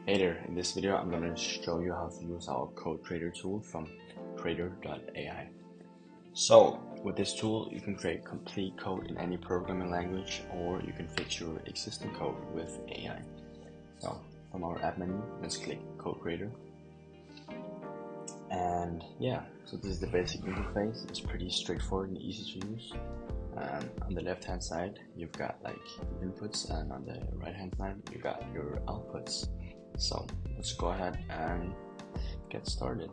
Hey there, in this video I'm going to show you how to use our code creator tool from Krater.ai. So with this tool you can create complete code in any programming language, or you can fix your existing code with AI. So from our app menu, let's click code creator. And yeah, so this is the basic interface. It's pretty straightforward and easy to use. On the left hand side you've got like inputs, and on the right hand side you got your outputs. So let's go ahead and get started.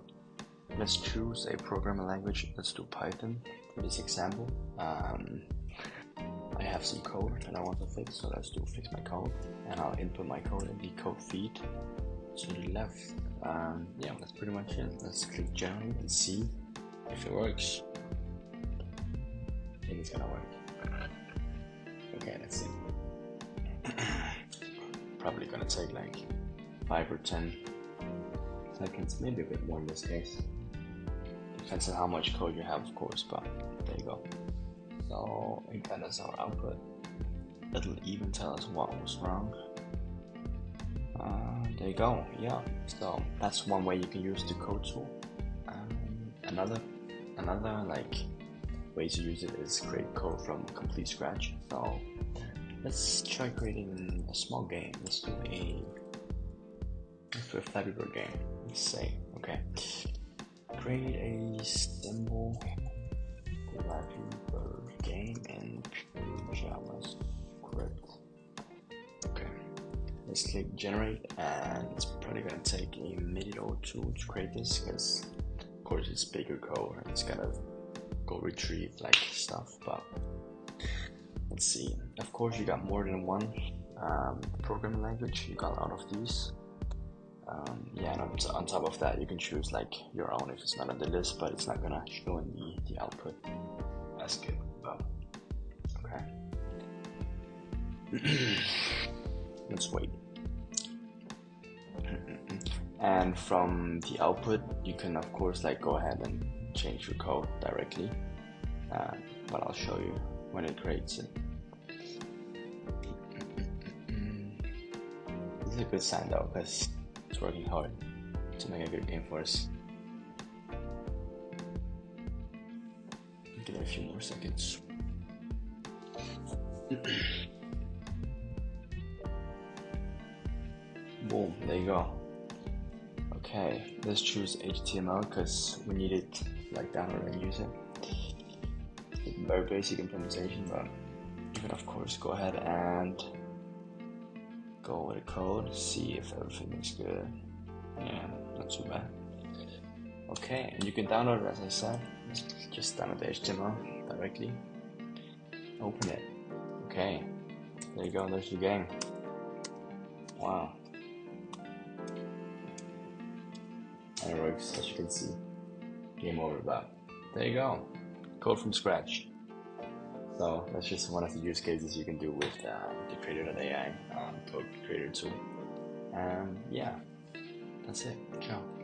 Let's choose a programming language. Let's do Python for this example. I have some code that I want to fix, so let's do fix my code, and I'll input my code in the code feed to the left. Yeah, that's pretty much it. Let's click generate and see if it works. I think it's gonna work. Okay, let's see. Probably gonna take like 5 or 10 seconds, maybe a bit more in this case. Depends on how much code you have, of course, but there you go. So that is our output. It'll even tell us what was wrong. There you go. Yeah, so that's one way you can use the code tool. Another like way to use it is create code from complete scratch. So let's try creating a small game. Let's do a Flappy Bird game. Let's say, okay, create a simple Flappy Bird game in pure JavaScript. Okay, let's click generate, and it's probably gonna take a minute or two to create this, because of course it's bigger code and it's gotta go retrieve like stuff. But let's see, of course you got more than one programming language. You got a lot of these. Yeah, and on top of that you can choose like your own if it's not on the list, but it's not gonna show in the output. That's good. But okay. Let's wait. And from the output you can of course like go ahead and change your code directly, but I'll show you when it creates it. This is a good sign though, because it's working hard to make a good game for us. Give it a few more seconds. Boom, there you go. Okay, let's choose HTML because we need it like download and use it. It's a very basic implementation, but you can of course go ahead and go with the code, see if everything is good. Yeah, not too bad. Okay, and you can download it, as I said. Just download the HTML directly, open it. Okay, there you go, there's your game. Wow, and it works, as you can see. Game over. But there you go, code from scratch. So that's just one of the use cases you can do with the Krater.ai code creator tool. Yeah, that's it. Ciao.